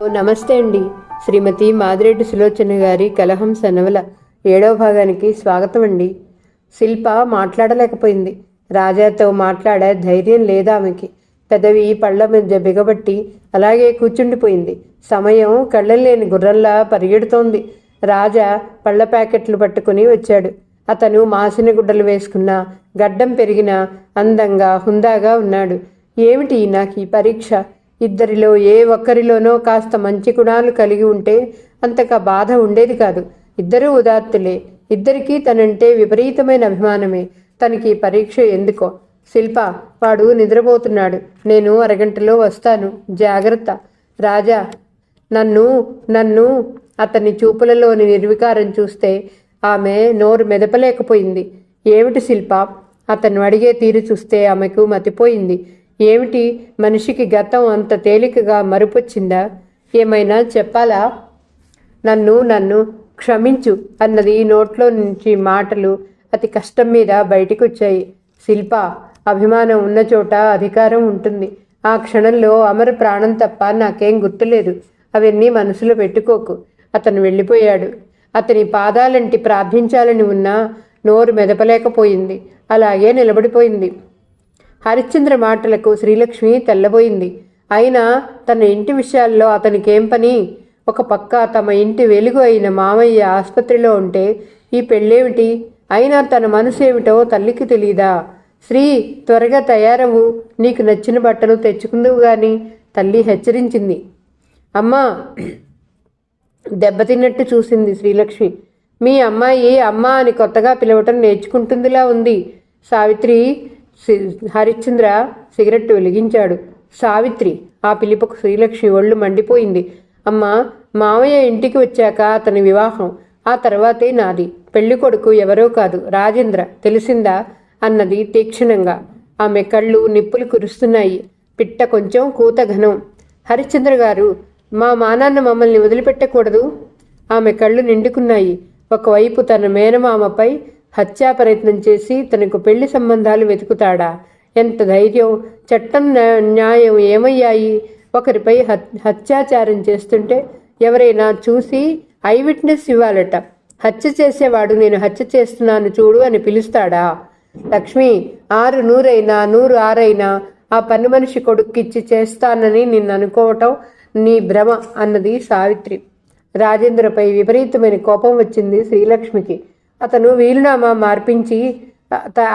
నమస్తే అండి. శ్రీమతి మాదిరెడ్డి సులోచన గారి కలహంస నవల 7వ భాగానికి స్వాగతం అండి. శిల్ప మాట్లాడలేకపోయింది. రాజాతో మాట్లాడే ధైర్యం లేదా ఆమెకి. పెదవి పళ్ళ మధ్య బిగబట్టి అలాగే కూర్చుండిపోయింది. సమయం కళ్ళలేని గుర్రంలా పరిగెడుతోంది. రాజా పళ్ళ ప్యాకెట్లు పట్టుకుని వచ్చాడు. అతను మాసిన గుడ్డలు వేసుకున్న, గడ్డం పెరిగిన, అందంగా హుందాగా ఉన్నాడు. ఏమిటి నాకు ఈ పరీక్ష? ఇద్దరిలో ఏ ఒక్కరిలోనో కాస్త మంచి గుణాలు కలిగి ఉంటే అంతగా బాధ ఉండేది కాదు. ఇద్దరూ ఉదాత్తులే. ఇద్దరికీ తనంటే విపరీతమైన అభిమానమే. తనకి పరీక్ష ఎందుకో. శిల్ప, వాడు నిద్రపోతున్నాడు. నేను అరగంటలో వస్తాను. జాగ్రత్త. రాజా నన్ను నన్ను అతని చూపులలోని నిర్వికారం చూస్తే ఆమె నోరు మెదపలేకపోయింది. ఏమిటి శిల్ప? అతను అడిగే తీరు చూస్తే ఆమెకు మతిపోయింది. ఏమిటి, మనిషికి గతం అంత తేలికగా మరుపొచ్చిందా? ఏమైనా చెప్పాలా? నన్ను నన్ను క్షమించు అన్నది నోట్లో నుంచి మాటలు అతి కష్టం మీద బయటికొచ్చాయి. శిల్ప, అభిమానం ఉన్న చోట అధికారం ఉంటుంది. ఆ క్షణంలో అమర ప్రాణం తప్ప నాకేం గుర్తులేదు. అవన్నీ మనసులో పెట్టుకోకు. అతను వెళ్ళిపోయాడు. అతని పాదాలంటి ప్రార్థించాలని ఉన్నా నోరు మెదపలేకపోయింది. అలాగే నిలబడిపోయింది. హరిశ్చంద్ర మాటలకు శ్రీలక్ష్మి తెల్లబోయింది. అయినా తన ఇంటి విషయాల్లో అతనికేం పని? ఒక పక్క తమ ఇంటి వెలుగు అయిన మామయ్య ఆసుపత్రిలో ఉంటే ఈ పెళ్ళేమిటి? అయినా తన మనసు ఏమిటో తల్లికి తెలీదా? శ్రీ, త్వరగా తయారవు. నీకు నచ్చిన బట్టలు తెచ్చుకుందువు గాని తల్లి హెచ్చరించింది. అమ్మా, దెబ్బతిన్నట్టు చూసింది శ్రీలక్ష్మి. మీ అమ్మాయి అమ్మా అని కొత్తగా పిలవటం నేర్చుకుంటుందిలా ఉంది. సావిత్రి. హరిశ్చంద్ర సిగరెట్ వెలిగించాడు. సావిత్రి. ఆ పిలుపుకు శ్రీలక్ష్మి ఒళ్ళు మండిపోయింది. అమ్మా, మామయ్య ఇంటికి వచ్చాక అతని వివాహం. ఆ తర్వాతే నాది. పెళ్లి కొడుకు ఎవరో కాదు, రాజేంద్ర. తెలిసిందా? అన్నది తీక్షణంగా. ఆమె కళ్ళు నిప్పులు కురుస్తున్నాయి. పిట్ట కొంచెం కూత ఘనం. హరిశ్చంద్ర గారు, మా మానాన్న మమ్మల్ని వదిలిపెట్టకూడదు. ఆమె కళ్ళు నిండుకున్నాయి. ఒకవైపు తన మేనమామపై హత్యా ప్రయత్నం చేసి తనకు పెళ్లి సంబంధాలు వెతుకుతాడా? ఎంత ధైర్యం! చట్టం న్యాయం ఏమయ్యాయి? ఒకరిపై హత్యాచారం చేస్తుంటే ఎవరైనా చూసి ఐ విట్నెస్ ఇవ్వాలట. హత్య చేసేవాడు నేను హత్య చేస్తున్నాను చూడు అని పిలుస్తాడా? లక్ష్మి, 6 100 100 6 ఆ పని మనిషి కొడుక్కిచ్చి చేస్తానని నిన్ను అనుకోవటం నీ భ్రమ అన్నది సావిత్రి. రాజేంద్రపై విపరీతమైన కోపం వచ్చింది శ్రీలక్ష్మికి. అతను వీలునామా మార్పించి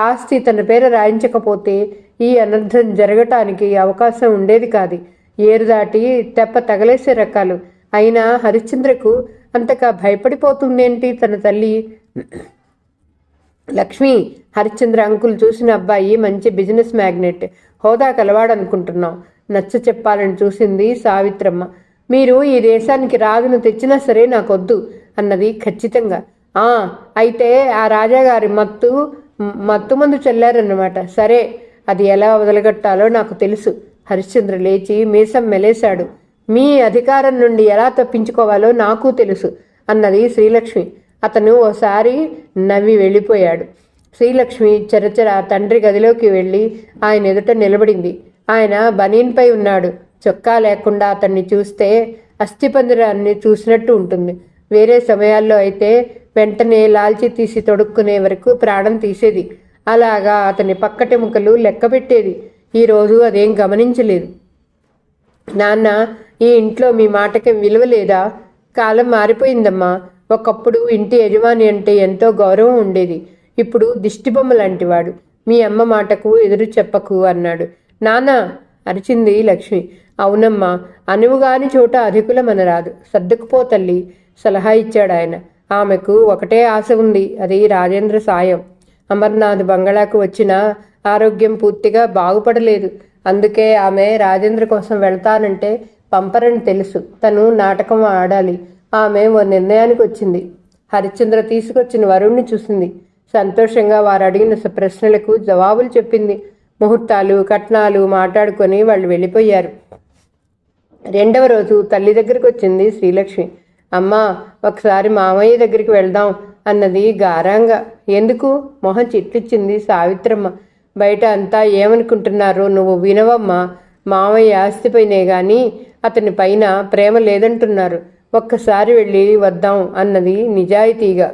ఆస్తి తన పేర రాయించకపోతే ఈ అనర్థం జరగటానికి అవకాశం ఉండేది కాదు. ఏరు దాటి తెప్ప తగలేసే రకాలు. అయినా హరిశ్చంద్రకు అంతగా భయపడిపోతుందేంటి తన తల్లి? లక్ష్మి, హరిశ్చంద్ర అంకుల్ చూసిన అబ్బాయి మంచి బిజినెస్ మ్యాగ్నెట్, హోదా కలవాడనుకుంటున్నాం. నచ్చ చెప్పాలని చూసింది సావిత్రమ్మ. మీరు ఈ దేశానికి రాజును తెచ్చినా సరే నాకొద్దు అన్నది ఖచ్చితంగా. అయితే ఆ రాజాగారి మత్తు మందు చల్లారన్నమాట. సరే, అది ఎలా వదలగట్టాలో నాకు తెలుసు. హరిశ్చంద్ర లేచి మీసం మెలేశాడు. మీ అధికారం నుండి ఎలా తప్పించుకోవాలో నాకు తెలుసు అన్నది శ్రీలక్ష్మి. అతను ఓసారి నవ్వి వెళ్ళిపోయాడు. శ్రీలక్ష్మి చరచర తండ్రి గదిలోకి వెళ్ళి ఆయన ఎదుట నిలబడింది. ఆయన బనీన్పై ఉన్నాడు. చొక్కా లేకుండా అతన్ని చూస్తే అస్థిపంజరాన్ని చూసినట్టు ఉంటుంది. వేరే సమయాల్లో అయితే వెంటనే లాల్చి తీసి తొడుక్కునే వరకు ప్రాణం తీసేది. అలాగా అతని పక్కటెముకలు లెక్క పెట్టేది. ఈరోజు అదేం గమనించలేదు. నాన్న, ఈ ఇంట్లో మీ మాటకి విలువ లేదా? కాలం మారిపోయిందమ్మా. ఒకప్పుడు ఇంటి యజమాని అంటే ఎంతో గౌరవం ఉండేది. ఇప్పుడు దిష్టిబొమ్మ లాంటివాడు. మీ అమ్మ మాటకు ఎదురు చెప్పకు అన్నాడు. నానా, అరిచింది లక్ష్మి. అవునమ్మా, అనువుగాని చోట అధికులమనరాదు. సర్దుకుపో తల్లి సలహా ఇచ్చాడు ఆయన. ఆమెకు ఒకటే ఆశ ఉంది, అది రాజేంద్ర సాయం. అమర్నాథ్ బంగళాకు వచ్చిన ఆరోగ్యం పూర్తిగా బాగుపడలేదు. అందుకే ఆమె రాజేంద్ర కోసం వెళ్తానంటే పంపరని తెలుసు. తను నాటకం ఆడాలి. ఆమె ఓ నిర్ణయానికి వచ్చింది. హరిశ్చంద్ర తీసుకొచ్చిన వరుణ్ణి చూసింది. సంతోషంగా వారు అడిగిన ప్రశ్నలకు జవాబులు చెప్పింది. ముహూర్తాలు, కట్నాలు మాట్లాడుకొని వాళ్ళు వెళ్ళిపోయారు. 2వ రోజు తల్లి దగ్గరికి వచ్చింది శ్రీలక్ష్మి. అమ్మా, ఒకసారి మామయ్య దగ్గరికి వెళ్దాం అన్నది గారంగా. ఎందుకు? మొహం చిట్లిచ్చింది సావిత్రమ్మ. బయట అంతా ఏమనుకుంటున్నారో నువ్వు వినవమ్మా. మామయ్య ఆస్తిపోయినే గాని అతని పైన ప్రేమ లేదంటున్నారు. ఒక్కసారి వెళ్ళి వద్దాం అన్నది నిజాయితీగా.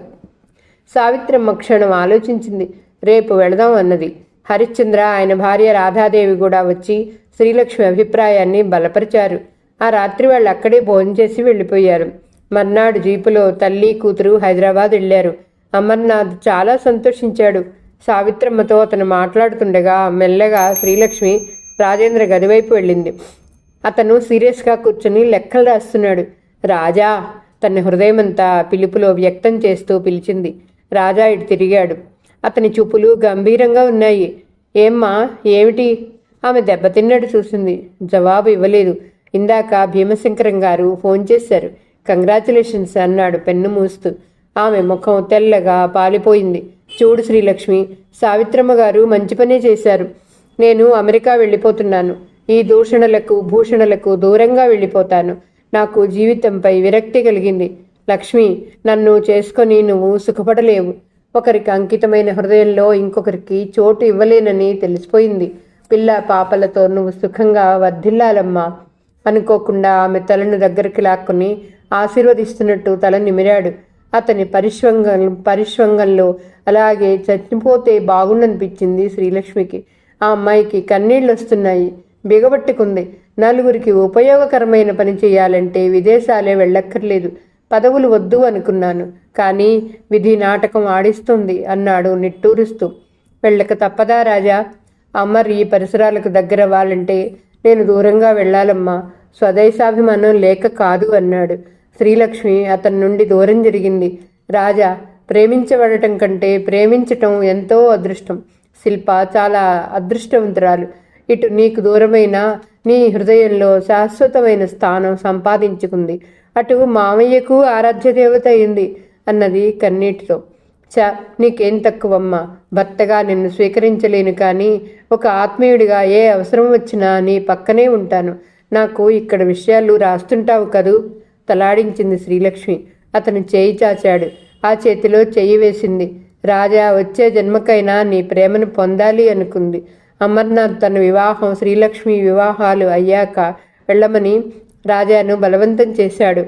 సావిత్రమ్మ క్షణం ఆలోచించింది. రేపు వెళదాం అన్నది. హరిశ్చంద్ర, ఆయన భార్య రాధాదేవి కూడా వచ్చి శ్రీలక్ష్మి అభిప్రాయాన్ని బలపరిచారు. ఆ రాత్రి వాళ్ళు అక్కడే భోంచేసి వెళ్ళిపోయారు. మర్నాడు జీపులో తల్లి కూతురు హైదరాబాద్ వెళ్ళారు. అమర్నాథ్ చాలా సంతోషించాడు. సావిత్రమ్మతో అతను మాట్లాడుతుండగా మెల్లగా శ్రీలక్ష్మి రాజేంద్ర గదివైపు వెళ్ళింది. అతను సీరియస్గా కూర్చుని లెక్కలు రాస్తున్నాడు. రాజా, తన హృదయమంతా పిలుపులో వ్యక్తం చేస్తూ పిలిచింది. రాజా ఇటు తిరిగాడు. అతని చూపులు గంభీరంగా ఉన్నాయి. ఏమ్మా, ఏమిటి? ఆమె దెబ్బతిన్నట్టు చూసింది. జవాబు ఇవ్వలేదు. ఇందాక భీమశంకరం గారు ఫోన్ చేశారు. కంగ్రాచులేషన్స్ అన్నాడు పెన్ను మూస్తూ. ఆమె ముఖం తెల్లగా పాలిపోయింది. చూడు శ్రీలక్ష్మి, సావిత్రమ్మ గారు మంచి పనే చేశారు. నేను అమెరికా వెళ్ళిపోతున్నాను. ఈ దూషణలకు భూషణలకు దూరంగా వెళ్ళిపోతాను. నాకు జీవితంపై విరక్తి కలిగింది. లక్ష్మి, నన్ను చేసుకొని నువ్వు సుఖపడలేవు. ఒకరికి అంకితమైన హృదయంలో ఇంకొకరికి చోటు ఇవ్వలేనని తెలిసిపోయింది. పిల్ల పాపలతో నువ్వు సుఖంగా వర్ధిల్లాలమ్మా. అనుకోకుండా ఆమె తలను దగ్గరికి లాక్కుని ఆశీర్వదిస్తున్నట్టు తల నిమిరాడు. అతని పరిష్వంగంలో అలాగే చచ్చిపోతే బాగుండనిపించింది శ్రీలక్ష్మికి. ఆ అమ్మాయికి కన్నీళ్ళు వస్తున్నాయి. బిగబట్టుకుంది. నలుగురికి ఉపయోగకరమైన పని చేయాలంటే విదేశాలే వెళ్ళక్కర్లేదు. పదవులు వద్దు అనుకున్నాను, కానీ విధి నాటకం ఆడిస్తుంది అన్నాడు నిట్టూరుస్తూ. వెళ్ళక తప్పదా రాజా? అమర్ ఈ పరిసరాలకు దగ్గర అవ్వాలంటే నేను దూరంగా వెళ్ళాలమ్మా. స్వదేశాభిమానం లేక కాదు అన్నాడు. శ్రీలక్ష్మి అతని నుండి దూరం జరిగింది. రాజా, ప్రేమించబడటం కంటే ప్రేమించటం ఎంతో అదృష్టం. శిల్ప చాలా అదృష్టవంతురాలు. ఇటు నీకు దూరమైన నీ హృదయంలో శాశ్వతమైన స్థానం సంపాదించుకుంది. అటు మామయ్యకు ఆరాధ్య దేవత అయింది అన్నది కన్నీటితో. నీకేం తక్కువమ్మా. భర్తగా నిన్ను స్వీకరించలేను, కానీ ఒక ఆత్మీయుడిగా ఏ అవసరం వచ్చినా నీ పక్కనే ఉంటాను. నాకు ఇక్కడ విషయాలు రాస్తుంటావు కదూ? తలాడించింది శ్రీలక్ష్మి. అతను చేయి చాచాడు. ఆ చేతిలో చెయ్యి వేసింది. రాజా వచ్చే జన్మకైనా నీ ప్రేమను పొందాలి అనుకుంది. అమర్నాథ్ తన వివాహం, శ్రీలక్ష్మి వివాహాలు అయ్యాక వెళ్ళమని రాజాను బలవంతం చేశాడు.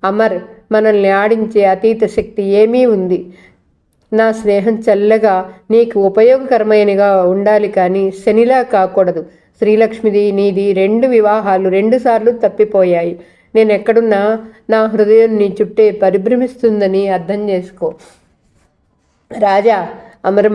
అమర్, మనల్ని ఆడించే అతీత శక్తి ఏమీ ఉంది. నా స్నేహం చల్లగా నీకు ఉపయోగకరమైనగా ఉండాలి, కానీ శనిలా కాకూడదు. శ్రీలక్ష్మిది నీది 2 వివాహాలు 2 సార్లు తప్పిపోయాయి. నేనెక్కడున్నా నా హృదయం నీ చుట్టే పరిభ్రమిస్తుందని అర్థం చేసుకో. రాజా అమర్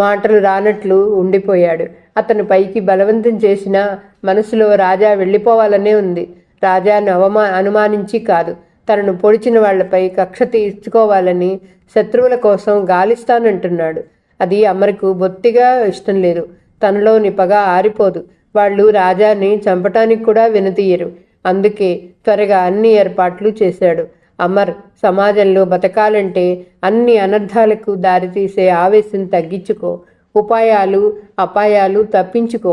మాటలు రానట్లు ఉండిపోయాడు. అతను పైకి బలవంతం చేసినా మనసులో రాజా వెళ్ళిపోవాలనే ఉంది. రాజాను అనుమానించి కాదు, తనను పొడిచిన వాళ్లపై కక్ష తీర్చుకోవాలని శత్రువుల కోసం గాలిస్తానంటున్నాడు. అది అమర్కు బొత్తిగా ఇష్టం లేదు. తనలోని పగ ఆరిపోదు. వాళ్ళు రాజాని చంపటానికి కూడా వెనుతీయరు. అందుకే త్వరగా అన్ని ఏర్పాట్లు చేశాడు. అమర్, సమాజంలో బతకాలంటే అన్ని అనర్థాలకు దారితీసే ఆవేశం తగ్గించుకో. అపాయాలు తప్పించుకో.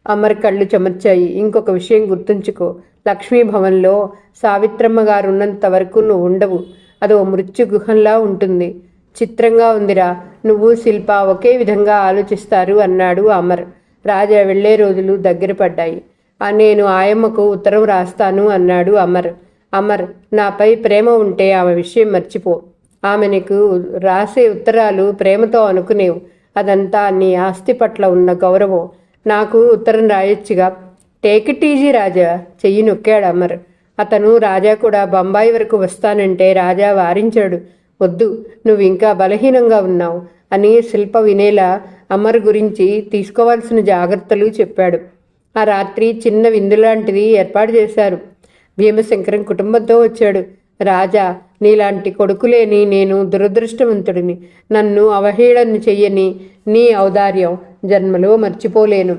అమర్ కళ్ళు చెమర్చాయి. ఇంకొక విషయం గుర్తుంచుకో. లక్ష్మీభవన్లో సావిత్రమ్మ గారు ఉన్నంత వరకు నువ్వు ఉండవు. అదో మృత్యు గుహంలా ఉంటుంది. చిత్రంగా ఉందిరా. నువ్వు శిల్ప ఒకే విధంగా ఆలోచిస్తారు అన్నాడు అమర్. రాజా వెళ్లే రోజులు దగ్గర పడ్డాయి. నేను ఆయమ్మకు ఉత్తరం రాస్తాను అన్నాడు అమర్. అమర్, నాపై ప్రేమ ఉంటే ఆమె విషయం మర్చిపో. ఆమె నీకు రాసే ఉత్తరాలు ప్రేమతో అనుకునేవు. అదంతా నీ ఆస్తి పట్ల ఉన్న గౌరవం. నాకు ఉత్తరం రాయొచ్చుగా. టేక్ ఇట్ ఈజీ రాజా, చెయ్యి నొక్కాడు అమర్. అతను రాజా కూడా బొంబాయి వరకు వస్తానంటే రాజా వారించాడు. వద్దు, నువ్వు ఇంకా బలహీనంగా ఉన్నావు అని శిల్ప వినేలా అమర్ గురించి తీసుకోవాల్సిన జాగ్రత్తలు చెప్పాడు. ఆ రాత్రి చిన్న విందులాంటిది ఏర్పాటు చేశారు. భీమశంకరం కుటుంబంతో వచ్చాడు. రాజా, నీలాంటి కొడుకులేని నేను దురదృష్టవంతుడిని. నన్ను అవహేళన చెయ్యని నీ ఔదార్యం జన్మలో మర్చిపోలేను.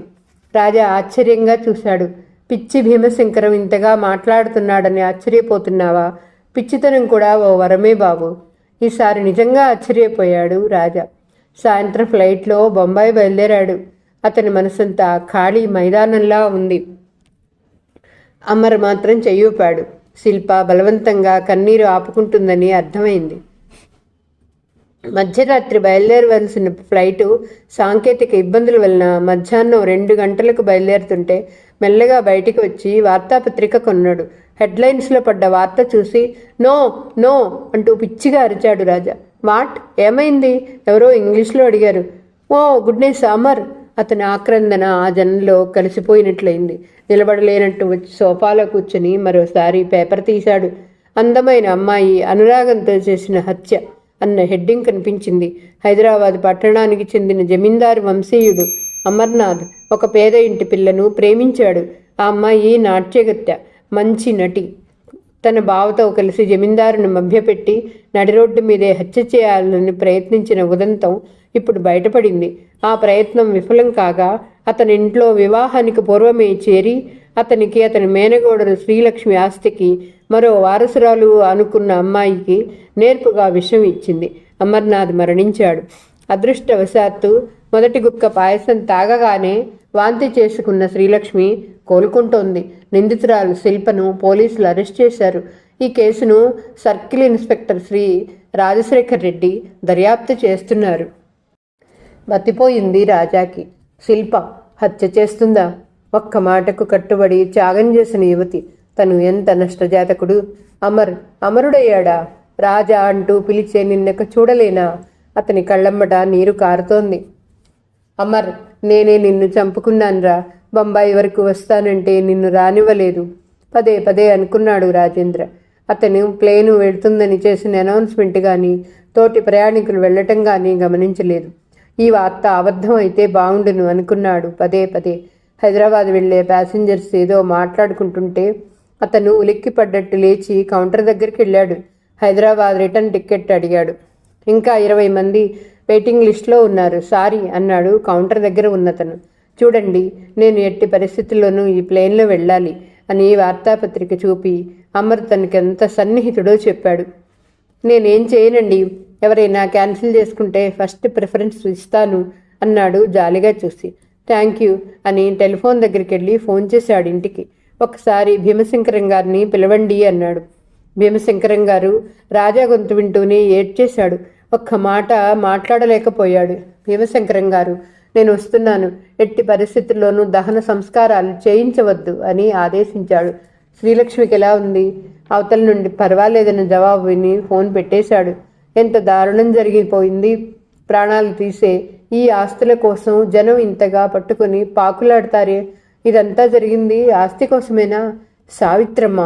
రాజా ఆశ్చర్యంగా చూశాడు. పిచ్చి భీమశంకరం ఇంతగా మాట్లాడుతున్నాడని ఆశ్చర్యపోతున్నావా? పిచ్చితనం కూడా ఓ వరమే బాబు. ఈసారి నిజంగా ఆశ్చర్యపోయాడు రాజా. సాయంత్రం ఫ్లైట్లో బొంబాయి బయలుదేరాడు. అతని మనసంతా ఖాళీ మైదానంలా ఉంది. అమర్ మాత్రం చెయ్యూపాడు. శిల్ప బలవంతంగా కన్నీరు ఆపుకుంటుందని అర్థమైంది. మధ్యరాత్రి బయలుదేరవలసిన ఫ్లైటు సాంకేతిక ఇబ్బందుల వలన మధ్యాహ్నం 2 గంటలకు బయలుదేరుతుంటే మెల్లగా బయటికి వచ్చి వార్తాపత్రిక కొన్నాడు. హెడ్లైన్స్లో పడ్డ వార్త చూసి నో నో అంటూ పిచ్చిగా అరిచాడు రాజా. వాట్, ఏమైంది? ఎవరో ఇంగ్లీష్లో అడిగారు. ఓ గుడ్నెస్ అమర్! అతని ఆక్రందన ఆ జనంలో కలిసిపోయినట్లయింది. నిలబడలేనట్టు వచ్చి సోఫాలో కూర్చుని మరోసారి పేపర్ తీశాడు. అందమైన అమ్మాయి అనురాగంతో చేసిన హత్య అన్న హెడ్డింగ్ కనిపించింది. హైదరాబాద్ పట్టణానికి చెందిన జమీందారు వంశీయుడు అమర్నాథ్ ఒక పేద ఇంటి పిల్లను ప్రేమించాడు. ఆ అమ్మాయి నాట్యగత్తె, మంచి నటి. తన బావతో కలిసి జమీందారును మభ్యపెట్టి నడిరోడ్డు మీదే హత్య చేయాలని ప్రయత్నించిన ఉదంతం ఇప్పుడు బయటపడింది. ఆ ప్రయత్నం విఫలం కాగా అతని ఇంట్లో వివాహానికి పూర్వమే చేరి అతనికి అతని మేనగోడలు శ్రీలక్ష్మి ఆస్తికి మరో వారసురాలు అనుకున్న అమ్మాయికి నేర్పుగా విషం ఇచ్చింది. అమర్నాథ్ మరణించాడు. అదృష్టవశాత్తు మొదటి గుక్క పాయసం తాగగానే వాంతి చేసుకున్న శ్రీలక్ష్మి కోలుకుంటోంది. నిందితురాలు శిల్పను పోలీసులు అరెస్ట్ చేశారు. ఈ కేసును సర్కిల్ ఇన్స్పెక్టర్ శ్రీ రాజశేఖర్ రెడ్డి దర్యాప్తు చేస్తున్నారు. మతిపోయింది రాజాకి. శిల్ప హత్య చేస్తుందా? ఒక్క మాటకు కట్టుబడి త్యాగం చేసిన యువతి. తను ఎంత నష్టజాతకుడు! అమరుడయ్యాడా? రాజా అంటూ పిలిచే నిన్నక చూడలేనా? అతని కళ్ళమ్మట నీరు కారుతోంది. అమర్, నేనే నిన్ను చంపుకున్నాన్రా. బొంబాయి వరకు వస్తానంటే నిన్ను రానివ్వలేదు. పదే పదే అనుకున్నాడు రాజేంద్ర. అతను ప్లేను వెళుతుందని చేసిన అనౌన్స్మెంట్ కానీ తోటి ప్రయాణికులు వెళ్లటం కానీ గమనించలేదు. ఈ వార్త అబద్ధం అయితే బాగుండును అనుకున్నాడు పదే పదే. హైదరాబాద్ వెళ్లే ప్యాసింజర్స్ ఏదో మాట్లాడుకుంటుంటే అతను ఉలిక్కిపడ్డట్టు లేచి కౌంటర్ దగ్గరికి వెళ్ళాడు. హైదరాబాద్ రిటర్న్ టికెట్ అడిగాడు. ఇంకా 20 మంది వెయిటింగ్ లిస్ట్లో ఉన్నారు సారీ అన్నాడు కౌంటర్ దగ్గర ఉన్నతను. చూడండి, నేను ఎట్టి పరిస్థితుల్లోనూ ఈ ప్లేన్లో వెళ్ళాలి అని వార్తాపత్రిక చూపి అమర్ తనకి ఎంత సన్నిహితుడో చెప్పాడు. నేనేం చేయనండి, ఎవరైనా క్యాన్సిల్ చేసుకుంటే ఫస్ట్ ప్రిఫరెన్స్ ఇస్తాను అన్నాడు జాలిగా చూసి. థ్యాంక్ యూ అని టెలిఫోన్ దగ్గరికి వెళ్ళి ఫోన్ చేశాడు ఇంటికి. ఒకసారి భీమశంకరం గారిని పిలవండి అన్నాడు. భీమశంకరం గారు రాజా గొంతు వింటూనే ఏడ్చేశాడు. ఒక్క మాట మాట్లాడలేకపోయాడు. భీమశంకరం గారు, నేను వస్తున్నాను, ఎట్టి పరిస్థితుల్లోనూ దహన సంస్కారాలు చేయించవద్దు అని ఆదేశించాడు. శ్రీలక్ష్మికి ఎలా ఉంది? అవతల నుండి పర్వాలేదన్న జవాబు విని ఫోన్ పెట్టేశాడు. ఎంత దారుణం జరిగిపోయింది! ప్రాణాలు తీసే ఈ ఆస్తుల కోసం జనం ఇంతగా పట్టుకుని పాకులాడతారే. ఇదంతా జరిగింది ఆస్తి కోసమేనా? సావిత్రమ్మ!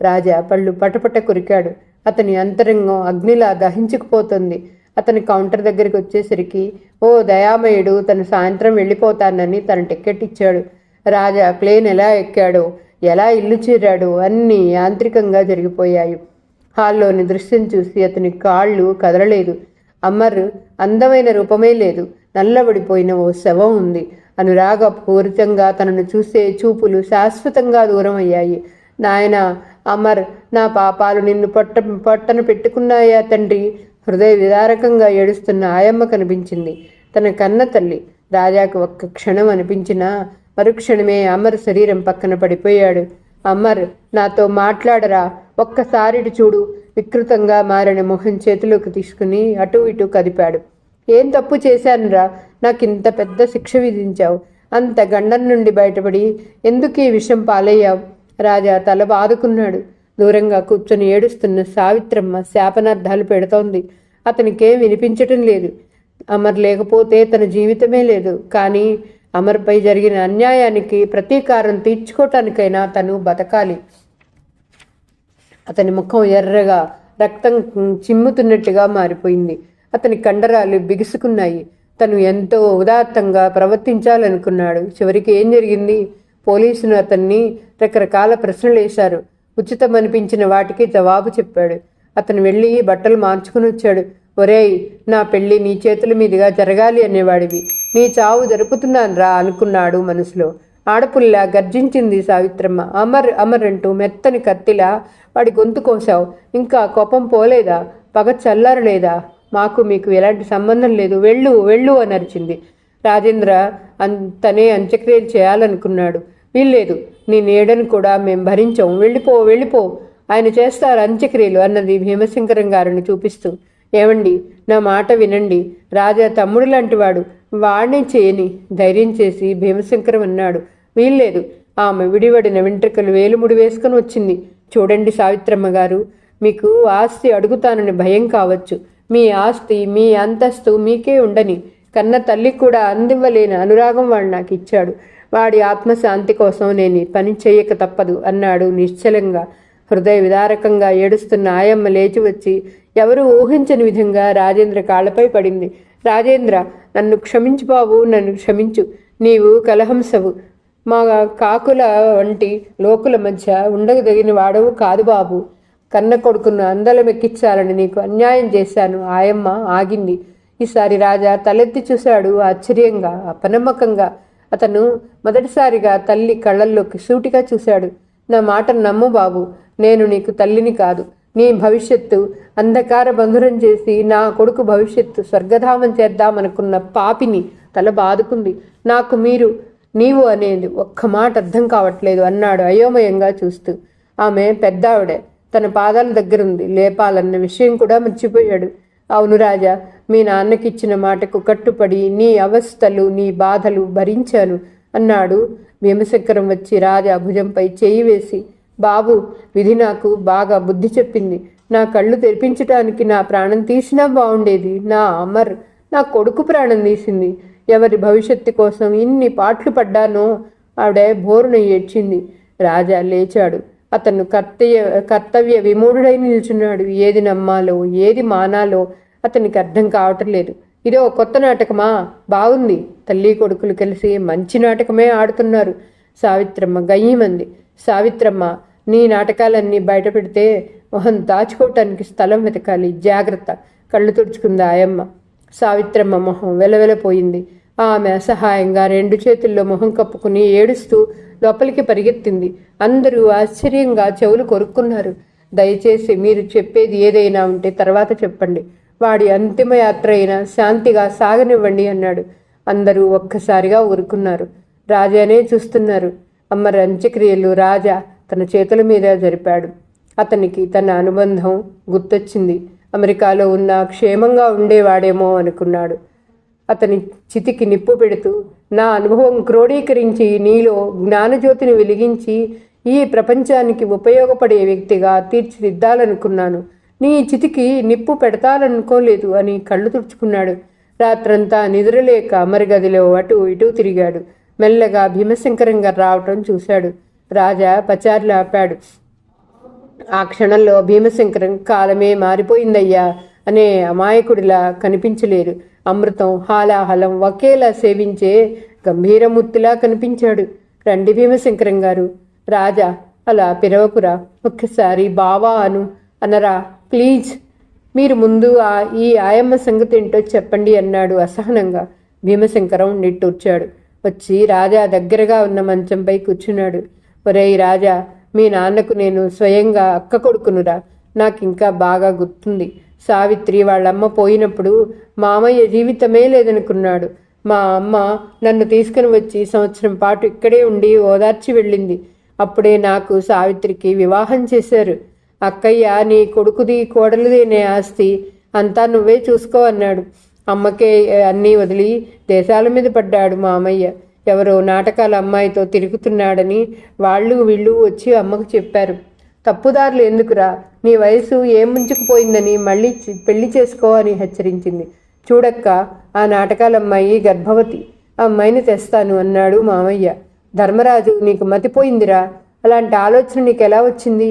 రాజా పళ్ళు పటపట కొరికాడు. అతని అంతరంగం అగ్నిలా దహించుకుపోతుంది. అతని కౌంటర్ దగ్గరికి వచ్చేసరికి ఓ దయామయుడు తను సాయంత్రం వెళ్ళిపోతానని తన టికెట్ ఇచ్చాడు. రాజా ప్లేన్ ఎలా ఎక్కాడో, ఎలా ఇల్లు చేరాడో అన్నీ యాంత్రికంగా జరిగిపోయాయి. హాల్లోని దృశ్యం చూసి అతని కాళ్ళు కదలలేదు. అమర్ అందమైన రూపమే లేదు, నల్లబడిపోయిన ఓ శవం ఉంది. అనురాగపూరితంగా తనను చూసే చూపులు శాశ్వతంగా దూరం అయ్యాయి. నాయనా అమర్, నా పాపాలు నిన్ను పొట్టను పెట్టుకున్నాయా తండ్రి? హృదయ విదారకంగా ఏడుస్తున్న ఆయమ్మ కనిపించింది. తన కన్న తల్లి. రాజాకు ఒక్క క్షణం అనిపించినా మరుక్షణమే అమర్ శరీరం పక్కన పడిపోయాడు. అమర్, నాతో మాట్లాడరా, ఒక్కసారిటి చూడు. వికృతంగా మారిన మొహం చేతిలోకి తీసుకుని అటూ ఇటూ కదిపాడు. ఏం తప్పు చేశానురా? నాకింత పెద్ద శిక్ష విధించావు. అంత గండం నుండి బయటపడి ఎందుకు ఈ విషయం పాలయ్యావు? రాజా తల బాదుకున్నాడు. దూరంగా కూర్చొని ఏడుస్తున్న సావిత్రమ్మ శాపనార్థాలు పెడుతోంది. అతనికేం వినిపించటం లేదు. అమర్ లేకపోతే తన జీవితమే లేదు. కానీ అమర్పై జరిగిన అన్యాయానికి ప్రతీకారం తీర్చుకోవటానికైనా తను బతకాలి. అతని ముఖం ఎర్రగా రక్తం చిమ్ముతున్నట్టుగా మారిపోయింది. అతని కండరాలు బిగుసుకున్నాయి. తను ఎంతో ఉదాత్తంగా ప్రవర్తించాలనుకున్నాడు. చివరికి ఏం జరిగింది? పోలీసులు అతన్ని రకరకాల ప్రశ్నలు వేశారు. ఉచితమనిపించిన వాటికి జవాబు చెప్పాడు. అతను వెళ్ళి బట్టలు మార్చుకుని వచ్చాడు. ఒరేయ్, నా పెళ్ళి నీ చేతుల మీదుగా జరగాలి అనేవాడివి, నీ చావు జరుపుతున్నాన్రా అనుకున్నాడు మనసులో. ఆడపుల్లా గర్జించింది సావిత్రమ్మ. అమర్ అమర్ అంటూ మెత్తని కత్తిలా వాడి గొంతు కోసావు. ఇంకా కోపం పోలేదా? పగ చల్లారలేదా? మాకు మీకు ఎలాంటి సంబంధం లేదు, వెళ్ళు వెళ్ళు అని అరిచింది. రాజేంద్ర తనే అంత్యక్రియలు చేయాలనుకున్నాడు. వీల్లేదు, నీ నీడను కూడా మేం భరించాం, వెళ్ళిపో వెళ్ళిపో, ఆయన చేస్తారు అంత్యక్రియలు అన్నది భీమశంకరం గారిని చూపిస్తూ. ఏమండి, నా మాట వినండి. రాజా తమ్ముడు లాంటివాడు, వాడిని చేయని ధైర్యం చేసి భీమశంకరం అన్నాడు. వీల్లేదు. ఆమె విడివడిన వెంట్రుకలు వేలుముడి వేసుకుని వచ్చింది. చూడండి సావిత్రమ్మ గారు, మీకు ఆస్తి అడుగుతానని భయం కావచ్చు. మీ ఆస్తి, మీ అంతస్తు మీకే ఉండని. కన్న తల్లి కూడా అందివ్వలేని అనురాగం వాడు నాకు ఇచ్చాడు. వాడి ఆత్మశాంతి కోసం నేను పని చేయక తప్పదు అన్నాడు నిశ్చలంగా. హృదయ విదారకంగా ఏడుస్తున్న ఆయమ్మ లేచి వచ్చి ఎవరు ఊహించని విధంగా రాజేంద్ర కాళ్ళపై పడింది. రాజేంద్ర, నన్ను క్షమించు బాబు, నన్ను క్షమించు. నీవు కలహంసవు, మా కాకుల వంటి లోకుల మధ్య ఉండదగిన వాడవు కాదు బాబు. కన్న కొడుకును అందలమెక్కించాలని నీకు అన్యాయం చేశాను. ఆయమ్మ ఆగింది. ఈసారి రాజా తలెత్తి చూశాడు, ఆశ్చర్యంగా, అపనమ్మకంగా. అతను మొదటిసారిగా తల్లి కళ్ళల్లోకి సూటిగా చూశాడు. నా మాట నమ్ము బాబు, నేను నీకు తల్లిని కాదు. నీ భవిష్యత్తు అంధకార బంధురం చేసి నా కొడుకు భవిష్యత్తు స్వర్గధామం చేద్దామనుకున్న పాపిని. తల బాదుకుంది. నాకు నీవు అనేది ఒక్క మాట అర్థం కావట్లేదు అన్నాడు అయోమయంగా చూస్తూ. ఆమె పెద్దావిడే, తన పాదాల దగ్గరుంది. లేపాలన్న విషయం కూడా మర్చిపోయాడు. అవును రాజా, మీ నాన్నకిచ్చిన మాటకు కట్టుపడి నీ అవస్థలు, నీ బాధలు భరించాను అన్నాడు. భీమశంకరం వచ్చి రాజా భుజంపై చేయి వేసి, బాబు, విధి నాకు బాగా బుద్ధి చెప్పింది. నా కళ్ళు తెరిపించటానికి నా ప్రాణం తీసినా బాగుండేది. నా అమర్ నా కొడుకు ప్రాణం తీసింది. ఎవరి భవిష్యత్తు కోసం ఇన్ని పాట్లు పడ్డానో. ఆవిడ బోరున ఏడ్చింది. రాజా లేచాడు. అతను కర్తవ్య విమూఢుడై నిల్చున్నాడు. ఏది నమ్మాలో, ఏది మానాలో అతనికి అర్థం కావటం లేదు. ఇదో కొత్త నాటకమా? బాగుంది. తల్లి కొడుకులు కలిసి మంచి నాటకమే ఆడుతున్నారు. సావిత్రమ్మ గయ్యమంది. సావిత్రమ్మ, నీ నాటకాలన్నీ బయట పెడితే మొహం దాచుకోవటానికి స్థలం వెతకాలి. జాగ్రత్త. కళ్ళు తుడుచుకుంది ఆయమ్మ. సావిత్రమ్మ మొహం వెలవెలపోయింది. ఆమె అసహాయంగా 2 చేతుల్లో మొహం కప్పుకుని ఏడుస్తూ లోపలికి పరిగెత్తింది. అందరూ ఆశ్చర్యంగా చెవులు కొరుక్కున్నారు. దయచేసి మీరు చెప్పేది ఏదైనా ఉంటే తర్వాత చెప్పండి. వాడి అంతిమయాత్ర అయినా శాంతిగా సాగనివ్వండి అన్నాడు. అందరూ ఒక్కసారిగా ఊరుకున్నారు. రాజానే చూస్తున్నారు. అమ్మ అంత్యక్రియలు రాజా తన చేతుల మీద జరిపాడు. అతనికి తన అనుబంధం గుర్తొచ్చింది. అమెరికాలో ఉన్న క్షేమంగా ఉండేవాడేమో అనుకున్నాడు. అతని చితికి నిప్పు పెడుతూ, నా అనుభవం క్రోడీకరించి నీలో జ్ఞానజ్యోతిని వెలిగించి ఈ ప్రపంచానికి ఉపయోగపడే వ్యక్తిగా తీర్చిదిద్దాలనుకున్నాను. నీ చితికి నిప్పు పెడతాలనుకోలేదు అని కళ్ళు తుడుచుకున్నాడు. రాత్రంతా నిద్రలేక అమరగదిలో అటు ఇటు తిరిగాడు. మెల్లగా భీమశంకరం గారు రావటం చూశాడు. రాజా పచారులు ఆపాడు. ఆ క్షణంలో భీమశంకరం కాలమే మారిపోయిందయ్యా అనే అమాయకుడిలా కనిపించలేరు. అమృతం, హాలాహలం ఒకేలా సేవించే గంభీరమూర్తిలా కనిపించాడు. రండి భీమశంకరం గారు. రాజా, అలా పిరవకురా, ఒక్కసారి బావా అనరా ప్లీజ్. మీరు ముందు ఈ ఆయమ్మ సంగతి ఏంటో చెప్పండి అన్నాడు అసహనంగా. భీమశంకరం నిట్టూర్చాడు. వచ్చి రాజా దగ్గరగా ఉన్న మంచంపై కూర్చున్నాడు. ఒరేయ్ రాజా, మీ నాన్నకు నేను స్వయంగా అక్క కొడుకునురా. నాకింకా బాగా గుర్తుంది. సావిత్రి వాళ్ళమ్మ పోయినప్పుడు మామయ్య జీవితమే లేదనుకున్నాడు. మా అమ్మ నన్ను తీసుకుని వచ్చి సంవత్సరం పాటు ఇక్కడే ఉండి ఓదార్చి వెళ్ళింది. అప్పుడే నాకు సావిత్రికి వివాహం చేశారు. అక్కయ్య, నీ కొడుకుది కోడలుదేనే ఆస్తి అంతా నువ్వే చూసుకో అన్నాడు. అమ్మకే అన్నీ వదిలి దేశాల మీద పడ్డాడు మామయ్య. ఎవరో నాటకాల అమ్మాయితో తిరుగుతున్నాడని వీళ్ళు వచ్చి అమ్మకు చెప్పారు. తప్పుదారులు ఎందుకురా, నీ వయసు ఏం ముంచుకుపోయిందని మళ్ళీ పెళ్లి చేసుకో అని హెచ్చరించింది. చూడక్క, ఆ నాటకాలమ్మాయి గర్భవతి. ఆ అమ్మాయిని తెస్తాను అన్నాడు మామయ్య. ధర్మరాజు, నీకు మతిపోయిందిరా. అలాంటి ఆలోచన నీకు ఎలా వచ్చింది?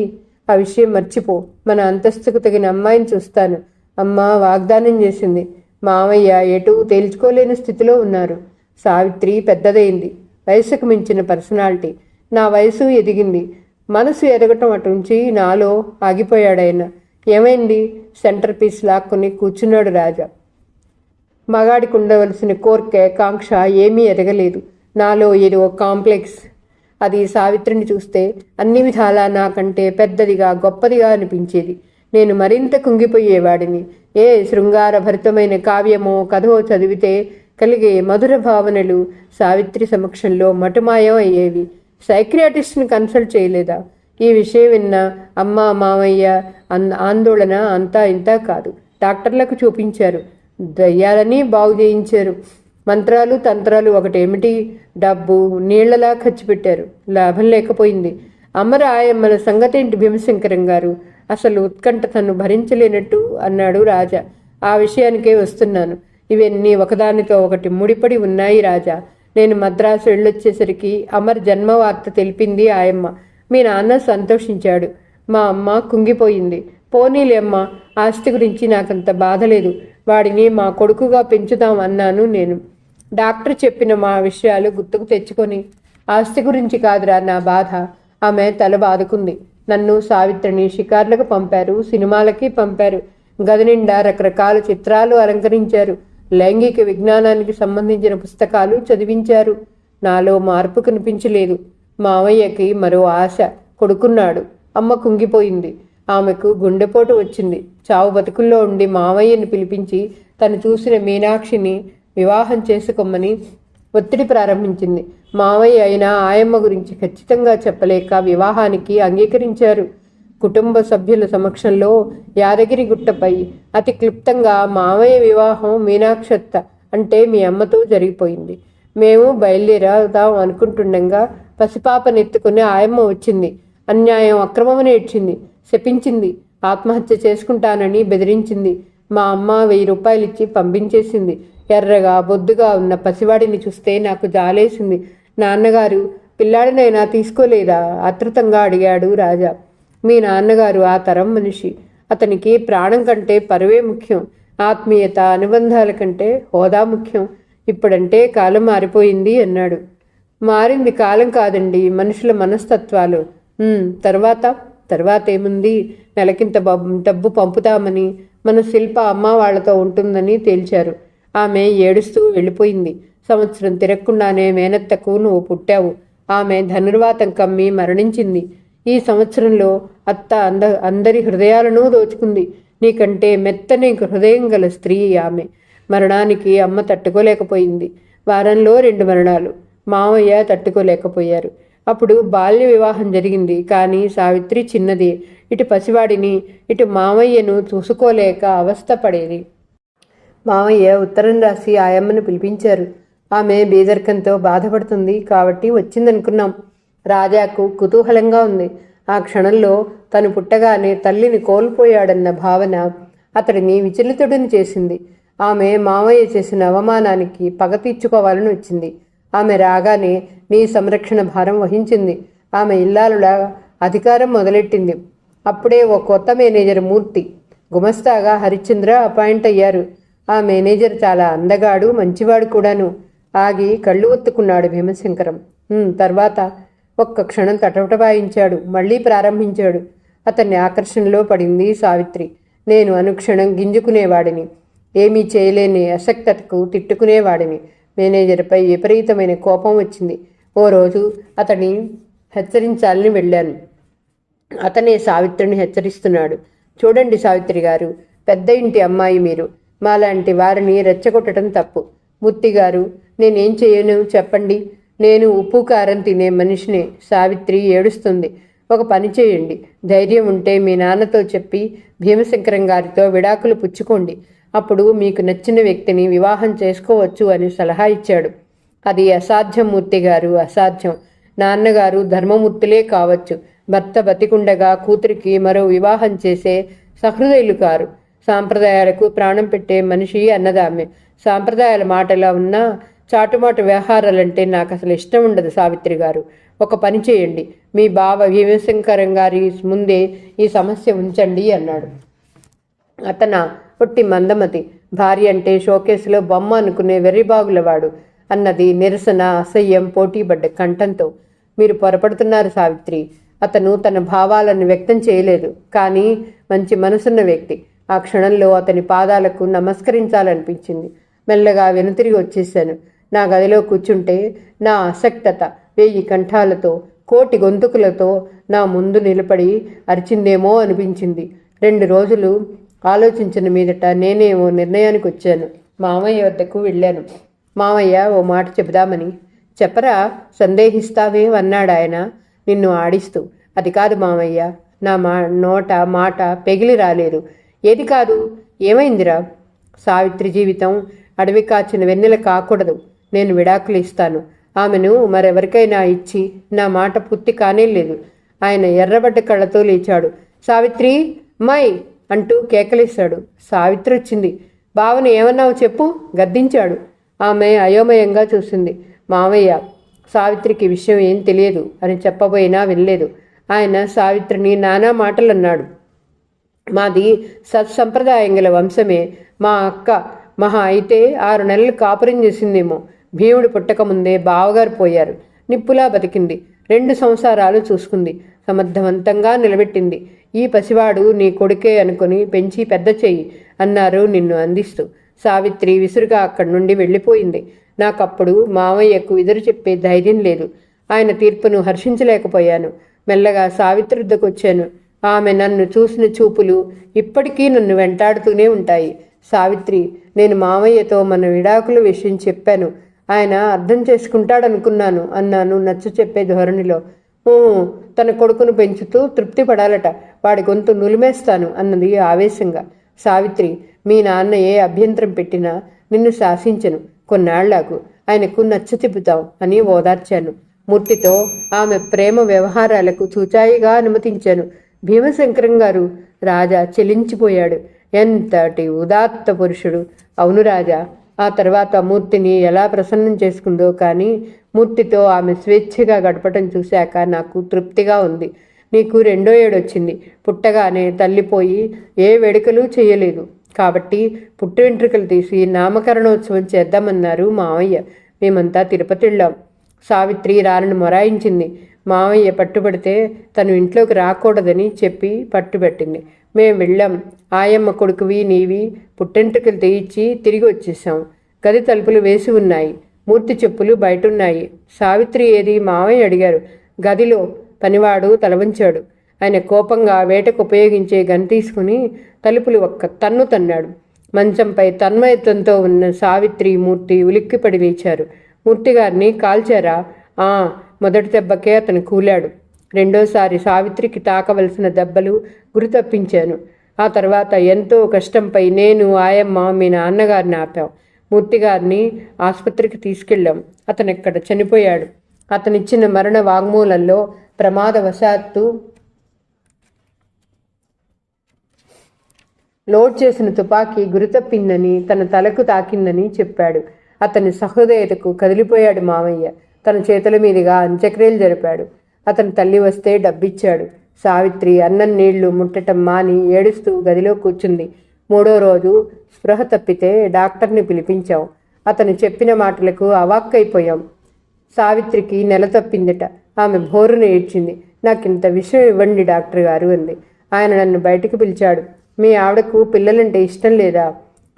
ఆ విషయం మర్చిపో. మన అంతస్తుకు తగిన అమ్మాయిని చూస్తాను. అమ్మ వాగ్దానం చేసింది. మామయ్య ఎటూ తేల్చుకోలేని స్థితిలో ఉన్నారు. సావిత్రి పెద్దదైంది. వయసుకు మించిన పర్సనాలిటీ. నా వయసు ఎదిగింది. మనసు ఎదగటం అటుంచి నాలో ఆగిపోయాడాయన. ఏమైంది? సెంటర్ పీస్ లాక్కుని కూర్చున్నాడు రాజా. మగాడికి ఉండవలసిన కోరిక, కాంక్ష ఏమీ ఎదగలేదు. నాలో ఏదో కాంప్లెక్స్. అది సావిత్రిని చూస్తే అన్ని విధాలా నాకంటే పెద్దదిగా, గొప్పదిగా అనిపించేది. నేను మరింత కుంగిపోయేవాడిని. ఏ శృంగార భరితమైన కావ్యమో కథో చదివితే కలిగే మధుర భావనలు సావిత్రి సమక్షంలో మటుమాయం అయ్యేవి. సైక్రియాటిస్ట్ని కన్సల్ట్ చేయలేదా? ఈ విషయం విన్న అమ్మ, మామయ్య ఆందోళన అంతా ఇంతా కాదు. డాక్టర్లకు చూపించారు, దయ్యాలని బాగు చేయించారు. మంత్రాలు తంత్రాలు ఒకటేమిటి, డబ్బు నీళ్లలా ఖర్చు పెట్టారు, లాభం లేకపోయింది. అమర ఆయమ్మల సంగతేంటి భీమశంకరం గారు? అసలు ఉత్కంఠ తను భరించలేనట్టు అన్నాడు రాజా. ఆ విషయానికే వస్తున్నాను. ఇవన్నీ ఒకదానితో ఒకటి ముడిపడి ఉన్నాయి రాజా. నేను మద్రాసు వెళ్ళొచ్చేసరికి అమర్ జన్మవార్త తెలిపింది ఆయమ్మ. మీ నాన్న సంతోషించాడు. మా అమ్మ కుంగిపోయింది. పోనీలే అమ్మ, ఆస్తి గురించి నాకంత బాధ లేదు. వాడిని మా కొడుకుగా పెంచుదాం అన్నాను నేను. డాక్టర్ చెప్పిన మా విషయాలు గుర్తుకు తెచ్చుకొని, ఆస్తి గురించి కాదురా నా బాధ. ఆమె తల బాదుకుంది. నన్ను సావిత్రిని షికార్లకు పంపారు, సినిమాలకి పంపారు. గది నిండా రకరకాల చిత్రాలు అలంకరించారు. లైంగిక విజ్ఞానానికి సంబంధించిన పుస్తకాలు చదివించారు. నాలో మార్పు కనిపించలేదు. మావయ్యకి మరో ఆశ, కొడుకున్నాడు. అమ్మ కుంగిపోయింది. ఆమెకు గుండెపోటు వచ్చింది. చావు బతుకుల్లో ఉండి మావయ్యని పిలిపించి తను చూసిన మీనాక్షిని వివాహం చేసుకోమని ఒత్తిడి ప్రారంభించింది. మావయ్య అయినా ఆయమ్మ గురించి ఖచ్చితంగా చెప్పలేక వివాహానికి అంగీకరించారు. కుటుంబ సభ్యుల సమక్షంలో యాదగిరి గుట్టపై అతి క్లుప్తంగా మావయ్య వివాహం మీనాక్షత్త అంటే మీ అమ్మతో జరిగిపోయింది. మేము బయలుదేరదాం అనుకుంటుండగా పసిపాపనెత్తుకుని ఆయమ్మ వచ్చింది. అన్యాయం అక్రమమని ఏడ్చింది, శపించింది, ఆత్మహత్య చేసుకుంటానని బెదిరించింది. మా అమ్మ 1000 రూపాయలు ఇచ్చి పంపించేసింది. ఎర్రగా బొద్దుగా ఉన్న పసివాడిని చూస్తే నాకు జాలేసింది. నాన్నగారు పిల్లాడినైనా తీసుకోలేదా? ఆతృతంగా అడిగాడు రాజా. మీ నాన్నగారు ఆ తరం మనిషి. అతనికి ప్రాణం కంటే పరువే ముఖ్యం. ఆత్మీయత అనుబంధాల కంటే హోదా ముఖ్యం. ఇప్పుడంటే కాలం మారిపోయింది అన్నాడు. మారింది కాలం కాదండి, మనుషుల మనస్తత్వాలు. తర్వాత ఏముంది? నెలకింత డబ్బు పంపుతామని, మన శిల్ప అమ్మ వాళ్లతో ఉంటుందని తేల్చారు. ఆమె ఏడుస్తూ వెళ్ళిపోయింది. సంవత్సరం తిరగకుండానే మేనత్తకు నువ్వు పుట్టావు. ఆమె ధనుర్వాతం కమ్మి మరణించింది. ఈ సంవత్సరంలో అత్త అందరి హృదయాలను దోచుకుంది. నీకంటే మెత్తని హృదయం గల స్త్రీ ఆమె. మరణానికి అమ్మ తట్టుకోలేకపోయింది. వారంలో 2 మరణాలు. మావయ్య తట్టుకోలేకపోయారు. అప్పుడు బాల్య వివాహం జరిగింది. కానీ సావిత్రి చిన్నది. ఇటు పసివాడిని ఇటు మావయ్యను చూసుకోలేక అవస్థపడేది. మావయ్య ఉత్తరం రాసి ఆయమ్మను పిలిపించారు. ఆమె బేదరికంతో బాధపడుతుంది కాబట్టి వచ్చిందనుకున్నాం. రాజాకు కుతూహలంగా ఉంది. ఆ క్షణంలో తను పుట్టగానే తల్లిని కోల్పోయాడన్న భావన అతడిని విచలితుడిని చేసింది. ఆమె మావయ్య చేసిన అవమానానికి పగ తీర్చుకోవాలని వచ్చింది. ఆమె రాగానే నీ సంరక్షణ భారం వహించింది. ఆమె ఇల్లాలులా అధికారం మొదలెట్టింది. అప్పుడే ఓ కొత్త మేనేజర్ మూర్తి గుమస్తాగా హరిశ్చంద్ర అపాయింట్ అయ్యారు. ఆ మేనేజర్ చాలా అందగాడు, మంచివాడు కూడాను. ఆగి కళ్ళు ఒత్తుకున్నాడు భీమశంకరం. తర్వాత ఒక్క క్షణం తటవటబాయించాడు. మళ్ళీ ప్రారంభించాడు. అతన్ని ఆకర్షణలో పడింది సావిత్రి. నేను అనుక్షణం గింజుకునేవాడిని. ఏమీ చేయలేని అసక్తతకు తిట్టుకునేవాడిని. మేనేజర్పై విపరీతమైన కోపం వచ్చింది. ఓ రోజు అతన్ని హెచ్చరించాలని వెళ్ళాను. అతనే సావిత్రిని హెచ్చరిస్తున్నాడు. చూడండి సావిత్రి గారు, పెద్ద ఇంటి అమ్మాయి మీరు. మాలాంటి వారిని రెచ్చగొట్టడం తప్పు. మూర్తిగారు, నేనేం చేయను చెప్పండి? నేను ఉప్పు కారం తినే మనిషినే. సావిత్రి ఏడుస్తుంది. ఒక పని చేయండి. ధైర్యం ఉంటే మీ నాన్నతో చెప్పి భీమశంకరం గారితో విడాకులు పుచ్చుకోండి. అప్పుడు మీకు నచ్చిన వ్యక్తిని వివాహం చేసుకోవచ్చు అని సలహా ఇచ్చాడు. అది అసాధ్యం మూర్తిగారు, అసాధ్యం. నాన్నగారు ధర్మమూర్తులే కావచ్చు. భర్త బతికుండగా కూతురికి మరో వివాహం చేసే సహృదయులు కారు. సాంప్రదాయాలకు ప్రాణం పెట్టే మనిషి అన్నదామె. సాంప్రదాయాల మాటలా ఉన్నా చాటుమాటు వ్యవహారాలంటే నాకు అసలు ఇష్టం ఉండదు సావిత్రి గారు. ఒక పని చేయండి, మీ బావ భీమశంకరం గారి ముందే ఈ సమస్య ఉంచండి అన్నాడు. అతన పుట్టి మందమతి. భార్య అంటే షోకేసులో బొమ్మ అనుకునే వెర్రిబాగులవాడు అన్నది నిరసన, అసహ్యం పోటీపడ్డ కంఠంతో. మీరు పొరపడుతున్నారు సావిత్రి. అతను తన భావాలను వ్యక్తం చేయలేదు, కానీ మంచి మనసున్న వ్యక్తి. ఆ క్షణంలో అతని పాదాలకు నమస్కరించాలనిపించింది. మెల్లగా వెనుతిరిగి వచ్చేశాను. నా గదిలో కూర్చుంటే నా అసక్తత 1000 కంఠాలతో 1,000,000 గొంతుకులతో నా ముందు నిలబడి అరిచిందేమో అనిపించింది. 2 రోజులు ఆలోచించిన మీదట నేనే ఓ నిర్ణయానికి వచ్చాను. మామయ్య వద్దకు వెళ్ళాను. మామయ్య, ఓ మాట చెబుదామని. చెప్పరా, సందేహిస్తావే అన్నాడు ఆయన నిన్ను ఆడిస్తూ. అది కాదు మామయ్య. నా నోట మాట పెగిలి రాలేదు. ఏది కాదు? ఏమైందిరా? సావిత్రి జీవితం అడవి కాచిన వెన్నెల కాకూడదు. నేను విడాకులు ఇస్తాను. ఆమెను మరెవరికైనా ఇచ్చి నా మాట పూర్తి కానే లేదు. ఆయన ఎర్రబడ్డ కళ్ళతో లేచాడు. సావిత్రి, మై అంటూ కేకలేశాడు. సావిత్రి వచ్చింది. బావని ఏమన్నావు చెప్పు, గద్దించాడు. ఆమె అయోమయంగా చూసింది. మావయ్య, సావిత్రికి విషయం ఏం తెలియదు అని చెప్పబోయినా వినలేదు. ఆయన సావిత్రిని నానా మాటలన్నాడు. మాది సత్సంప్రదాయం గల వంశమే. మా అక్క మహా అయితే 6 నెలలు కాపురం చేసిందేమో. భీముడు పుట్టకముందే బావగారు పోయారు. నిప్పులా బతికింది. 2 సంసారాలు చూసుకుంది. సమర్థవంతంగా నిలబెట్టింది. ఈ పసివాడు నీ కొడుకే అనుకుని పెంచి పెద్ద చెయ్యి అన్నారు నిన్ను అందిస్తూ. సావిత్రి విసురుగా అక్కడి నుండి వెళ్ళిపోయింది. నాకప్పుడు మావయ్యకు ఎదురు చెప్పే ధైర్యం లేదు. ఆయన తీర్పును హర్షించలేకపోయాను. మెల్లగా సావిత్రి వద్దకు వచ్చాను. ఆమె నన్ను చూసిన చూపులు ఇప్పటికీ నన్ను వెంటాడుతూనే ఉంటాయి. సావిత్రి, నేను మావయ్యతో మన విడాకుల విషయం చెప్పాను. ఆయన అర్థం చేసుకుంటాడనుకున్నాను అన్నాను నచ్చ చెప్పే ధోరణిలో. తన కొడుకును పెంచుతూ తృప్తి పడాలట. వాడి గొంతు నులిమేస్తాను అన్నది ఆవేశంగా. సావిత్రి, మీ నాన్న ఏ అభ్యంతరం పెట్టినా నిన్ను శాసించను. కొన్నాళ్లకు ఆయనకు నచ్చ చెబుతాం అని ఓదార్చాను. మూర్తితో ఆమె ప్రేమ వ్యవహారాలకు చూచాయిగా అనుమతించాను. భీమశంకరం గారు, రాజా చెలించిపోయాడు. ఎంతటి ఉదాత్త పురుషుడు! అవును రాజా. ఆ తర్వాత మూర్తిని ఎలా ప్రసన్నం చేసుకుందో కానీ మూర్తితో ఆమె స్వేచ్ఛగా గడపటం చూశాక నాకు తృప్తిగా ఉంది. నీకు 2వ ఏడు వచ్చింది. పుట్టగానే తల్లిపోయి ఏ వేడుకలు చేయలేదు. కాబట్టి పుట్టు వెంట్రుకలు తీసి నామకరణోత్సవం చేద్దామన్నారు మావయ్య. మేమంతా తిరుపతి వెళ్ళాం. సావిత్రి రానని మొరాయించింది. మావయ్య పట్టుబడితే తను ఇంట్లోకి రాకూడదని చెప్పి పట్టుబట్టింది. మేం వెళ్ళాం. ఆయమ్మ కొడుకువి నీవి పుట్టెంట్రుకలు తీయించి తిరిగి వచ్చేసాం. గది తలుపులు వేసి ఉన్నాయి. మూర్తి చెప్పులు బయటున్నాయి. సావిత్రి ఏది? మావయ్య అడిగారు. గదిలో. పనివాడు తలవంచాడు. ఆయన కోపంగా వేటకు ఉపయోగించే గన్ తీసుకుని తలుపులు ఒక్క తన్ను తన్నాడు. మంచంపై తన్మయత్వంతో ఉన్న సావిత్రి, మూర్తి ఉలిక్కిపడి లేచారు. మూర్తిగారిని కాల్చారా? మొదటి దెబ్బకే అతను కూలాడు. రెండోసారి సావిత్రికి తాకవలసిన దెబ్బలు గురి తప్పించాను. ఆ తర్వాత ఎంతో కష్టంపై నేను, ఆయమ్మ, మీ నాన్నగారిని ఆపాం. మూర్తిగారిని ఆసుపత్రికి తీసుకెళ్ళాం. అతను ఎక్కడ చనిపోయాడు. అతనిచ్చిన మరణ వాగ్మూలంలో ప్రమాదవశాత్తు లోడ్ చేసిన తుపాకీ గురితప్పిందని, తన తలకు తాకిందని చెప్పాడు. అతని సహృదయతకు కదిలిపోయాడు మామయ్య. తన చేతుల మీదుగా అంత్యక్రియలు జరిపాడు. అతని తల్లి వస్తే డబ్బిచ్చాడు. సావిత్రి అన్నం నీళ్లు ముట్టటం మాని ఏడుస్తూ గదిలో కూర్చుంది. 3వ రోజు స్పృహ తప్పితే డాక్టర్ని పిలిపించాం. అతను చెప్పిన మాటలకు అవాక్కైపోయాం. సావిత్రికి నెల తప్పిందట. ఆమె భోరున ఏడ్చింది. నాకింత విషయం ఇవ్వండి డాక్టర్ గారు అంది. ఆయన నన్ను బయటికి పిలిచాడు. మీ ఆవిడకు పిల్లలంటే ఇష్టం లేదా?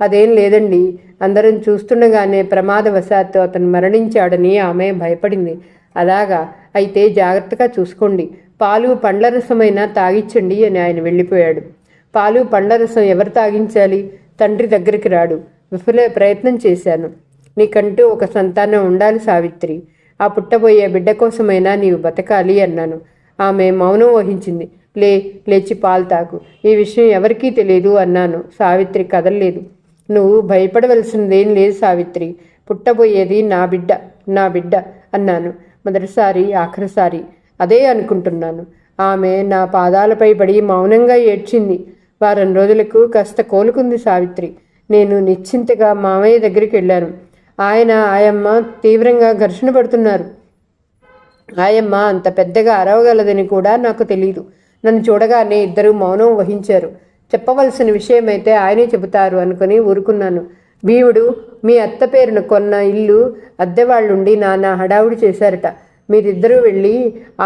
అదేం లేదండి. అందరం చూస్తుండగానే ప్రమాదవశాత్తు అతను మరణించాడని ఆమె భయపడింది. అలాగా? అయితే జాగ్రత్తగా చూసుకోండి. పాలు పండ్ల రసమైనా తాగించండి అని ఆయన వెళ్ళిపోయాడు. పాలు పండ్ల రసం ఎవరు తాగించాలి? తండ్రి దగ్గరికి రాడు. విఫల ప్రయత్నం చేశాను. నీకంటూ ఒక సంతానం ఉండాలి సావిత్రి. ఆ పుట్టబోయే బిడ్డ కోసమైనా నీవు బతకాలి అన్నాను. ఆమె మౌనం వహించింది. లేచి పాలు తాగు. ఈ విషయం ఎవరికీ తెలియదు అన్నాను. సావిత్రి కదలలేదు. నువ్వు భయపడవలసినదేం లేదు సావిత్రి. పుట్టబోయేది నా బిడ్డ అన్నాను. మొదటిసారి, ఆఖరిసారి అదే అనుకుంటున్నాను. ఆమె నా పాదాలపై పడి మౌనంగా ఏడ్చింది. వారం రోజులకు కాస్త కోలుకుంది సావిత్రి. నేను నిశ్చింతగా మామయ్య దగ్గరికి వెళ్ళాను. ఆయన, ఆయమ్మ తీవ్రంగా ఘర్షణ పడుతున్నారు. ఆయమ్మ అంత పెద్దగా అరవగలదని కూడా నాకు తెలియదు. నన్ను చూడగానే ఇద్దరూ మౌనం వహించారు. చెప్పవలసిన విషయమైతే ఆయనే చెబుతారు అనుకుని ఊరుకున్నాను. భీముడు మీ అత్త పేరును కొన్న ఇల్లు అద్దెవాళ్ళుండి నానా హడావుడి చేశారట. మీరిద్దరూ వెళ్ళి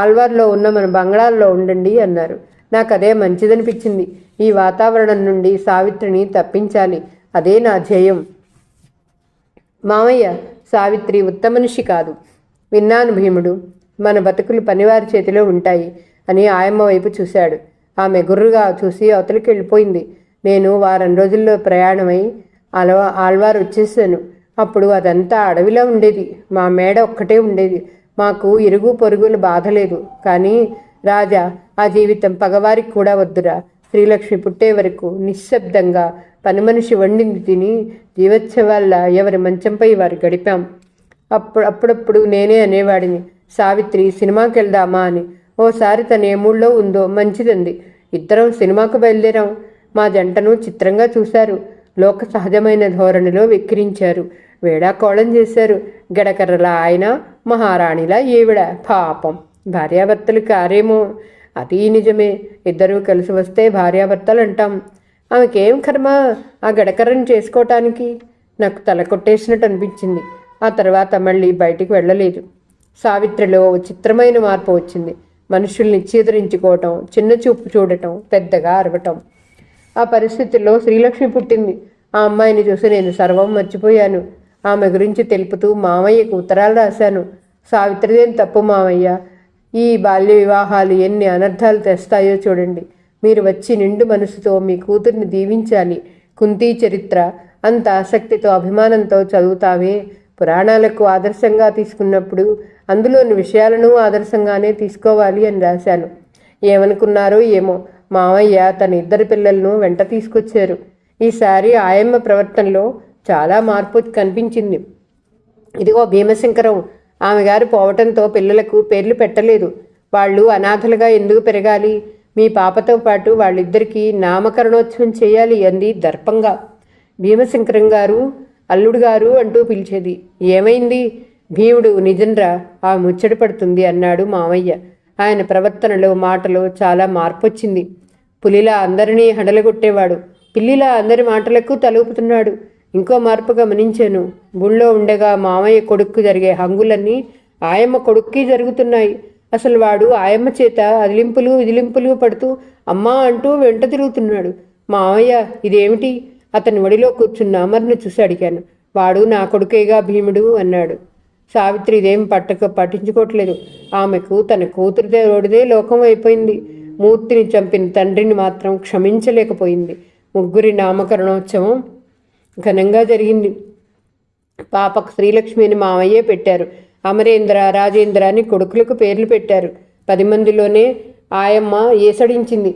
ఆల్వార్లో ఉన్న మన బంగ్లాల్లో ఉండండి అన్నారు. నాకు అదే మంచిదనిపించింది. ఈ వాతావరణం నుండి సావిత్రిని తప్పించాలి. అదే నా ధ్యేయం. మామయ్య, సావిత్రి ఉత్తమనిషి కాదు. విన్నాను భీముడు. మన బతుకులు పనివారి చేతిలో ఉంటాయి అని ఆయమ్మ వైపు చూశాడు. ఆమె గుర్రుగా చూసి అవతలికి వెళ్ళిపోయింది. నేను వారం రోజుల్లో ప్రయాణమై ఆల్వార్ వచ్చేసాను. అప్పుడు అదంతా అడవిలా ఉండేది. మా మేడ ఒక్కటే ఉండేది. మాకు ఇరుగు పొరుగులు బాధ లేదు. కానీ రాజా, ఆ జీవితం పగవారికి కూడా వద్దురా. శ్రీలక్ష్మి పుట్టే వరకు నిశ్శబ్దంగా పని మనిషి వండింది తిని జీవోత్సవాల్లా ఎవరి మంచంపై వారు గడిపాం. అప్పుడప్పుడు నేనే అనేవాడిని, సావిత్రి సినిమాకి వెళ్దామా అని. ఓసారి తను ఏ మూడ్లో ఉందో మంచిదంది. ఇద్దరం సినిమాకు బయలుదేరాం. మా జంటను చిత్రంగా చూశారు. లోక సహజమైన ధోరణిలో వెక్కిరించారు. వేడాకోళం చేశారు. గడకర్రలా ఆయన, మహారాణిలా ఈవిడ. పాపం భార్యాభర్తలు కారేమో. అది నిజమే. ఇద్దరూ కలిసి వస్తే భార్యాభర్తలు అంటాం. ఆమెకేం కర్మ ఆ గడకర్రని చేసుకోవటానికి? నాకు తల కొట్టేసినట్టు అనిపించింది. ఆ తర్వాత మళ్ళీ బయటికి వెళ్ళలేదు. సావిత్రిలో చిత్రమైన మార్పు వచ్చింది. మనుషుల్ని చీదరించుకోవటం, చిన్న చూపు చూడటం, పెద్దగా అరవటం. ఆ పరిస్థితుల్లో శ్రీలక్ష్మి పుట్టింది. ఆ అమ్మాయిని చూసి నేను సర్వం మర్చిపోయాను. ఆమె గురించి తెలుపుతూ మామయ్యకు ఉత్తరాలు రాశాను. సావిత్రిదేం తప్పు మామయ్య? ఈ బాల్య వివాహాలు ఎన్ని అనర్థాలు తెస్తాయో చూడండి. మీరు వచ్చి నిండు మనసుతో మీ కూతుర్ని దీవించాలి. కుంతీ చరిత్ర అంత ఆసక్తితో అభిమానంతో చదువుతావే. పురాణాలకు ఆదర్శంగా తీసుకున్నప్పుడు అందులోని విషయాలను ఆదర్శంగానే తీసుకోవాలి అని రాశాను. ఏమనుకున్నారో ఏమో, మామయ్య తన ఇద్దరు పిల్లలను వెంట తీసుకొచ్చారు. ఈసారి ఆయమ్మ ప్రవర్తనలో చాలా మార్పు కనిపించింది. ఇదిగో భీమశంకరం, ఆమె గారు పోవటంతో పిల్లలకు పేర్లు పెట్టలేదు. వాళ్ళు అనాథలుగా ఎందుకు పెరగాలి? మీ పాపతో పాటు వాళ్ళిద్దరికీ నామకరణోత్సవం చేయాలి అంది దర్పంగా. భీమశంకరం గారు, అల్లుడు గారు అంటూ పిలిచేది. ఏమైంది? భీముడు నిజంరా, ఆ ముచ్చట పడుతుంది అన్నాడు మామయ్య. ఆయన ప్రవర్తనలో మాటలో చాలా మార్పు వచ్చింది. పులిలా అందరినీ హడలగొట్టేవాడు. పిల్లిలా అందరి మాటలకు తలూపుతున్నాడు. ఇంకో మార్పు గమనించాను. గుళ్ళో ఉండగా మామయ్య కొడుక్కు జరిగే హంగులన్నీ ఆయమ్మ కొడుక్కి జరుగుతున్నాయి. అసలు వాడు ఆయమ్మ చేత అదిలింపులు విదిలింపులు పడుతూ అమ్మా అంటూ వెంట తిరుగుతున్నాడు. మామయ్య, ఇదేమిటి? అతని ఒడిలో కూర్చున్న అమర్ను చూసి అడిగాను. వాడు నా కొడుకేగా భీముడు అన్నాడు. సావిత్రి ఇదేం పట్టించుకోవట్లేదు. ఆమెకు తన కూతురిదే లోకం అయిపోయింది. మూర్తిని చంపిన తండ్రిని మాత్రం క్షమించలేకపోయింది. ముగ్గురి నామకరణోత్సవం ఘనంగా జరిగింది. పాపకు శ్రీలక్ష్మిని మామయ్యే పెట్టారు. అమరేంద్ర, రాజేంద్ర అని కొడుకులకు పేర్లు పెట్టారు. 10 మందిలోనే ఆయమ్మ ఏసడించింది.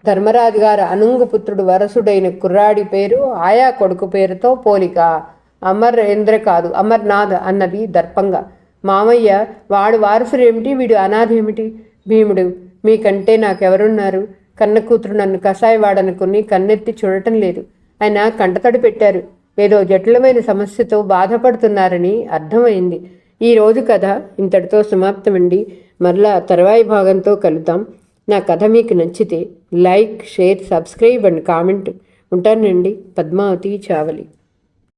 ధర్మరాజు గారు అనుంగపుత్రుడు వరసుడైన కుర్రాడి పేరు ఆయా కొడుకు పేరుతో పోలిక. అమరేంద్ర కాదు, అమర్నాథ్ అన్నది దర్పంగా. మామయ్య, వాడు వారసుడేమిటి, వీడు అనాథేమిటి? భీముడు, మీకంటే నాకెవరున్నారు? కన్న కూతురు నన్ను కషాయవాడనుకుని కన్నెత్తి చూడటం లేదు. ఆయన కంటతడి పెట్టారు. ఏదో జటిలమైన సమస్యతో బాధపడుతున్నారని అర్థమైంది. ఈరోజు కథ ఇంతటితో సమాప్తమండి. మరలా తర్వాయి భాగంతో కలుద్దాం. నా కథ మీకు నచ్చితే like, share, subscribe and comment. ఉంటానండి. పద్మావతి చావలి.